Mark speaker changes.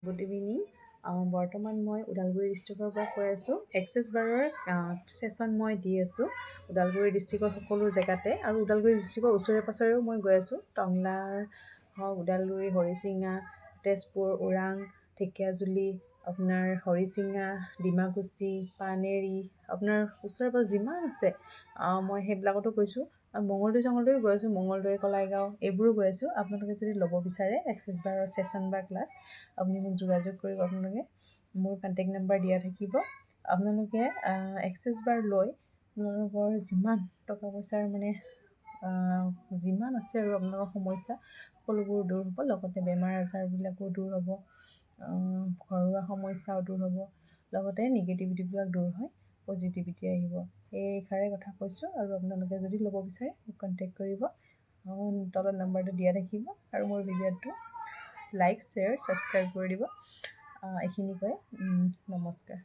Speaker 1: Good evening. বৰ্তমান মই ওদালগুৰি ডিষ্ট্ৰিক্টৰ পৰা কৈ আছোঁ। এক্সেছ বাৰৰ ছেশ্যন মই দি আছোঁ ওদালগুৰি ডিষ্ট্ৰিক্টৰ সকলো জেগাতে, আৰু ওদালগুৰি ডিষ্ট্ৰিক্টৰ ওচৰে পাঁজৰেও মই গৈ আছোঁ। টংলাৰ হওক, ওদালগুৰি, হৰিচিঙা, তেজপুৰ, ওৰাং, ঢেকীয়াজুলি, আপোনাৰ হৰিচিঙা, ডিমাকুচি, পানেৰী, আপোনাৰ ওচৰে পাঁজৰে যিমান আছে মই সেইবিলাকতো গৈছোঁ। মঙলদৈ চঙলদৈও গৈ আছোঁ, মঙলদৈ, কলাইগাঁও এইবোৰো গৈ আছোঁ। আপোনালোকে যদি ল'ব বিচাৰে এক্সেছ বাৰৰ ছেশ্যন বা ক্লাছ, আপুনি মোক যোগাযোগ কৰিব। আপোনালোকে মোৰ কণ্টেক্ট নাম্বাৰ দিয়া থাকিব। আপোনালোকে এক্সেছ বাৰ লৈ আপোনালোকৰ যিমান টকা পইচাৰ যিমান আছে আৰু আপোনালোকৰ সমস্যা সকলোবোৰ দূৰ হ'ব, লগতে বেমাৰ আজাৰবিলাকো দূৰ হ'ব, ঘৰুৱা সমস্যাও দূৰ হ'ব, লগতে নিগেটিভিটিবিলাক দূৰ হয়, পজিটিভিটি আহিব। এই এষাৰে কথা কৈছোঁ, আৰু আপোনালোকে যদি ল'ব বিচাৰে মোক কণ্টেক্ট কৰিব। তলত নাম্বাৰটো দিয়া থাকিব, আৰু মোৰ ভিডিঅ'টো লাইক, শ্বেয়াৰ, ছাবস্ক্ৰাইব কৰি দিব। এইখিনি কৈ নমস্কাৰ।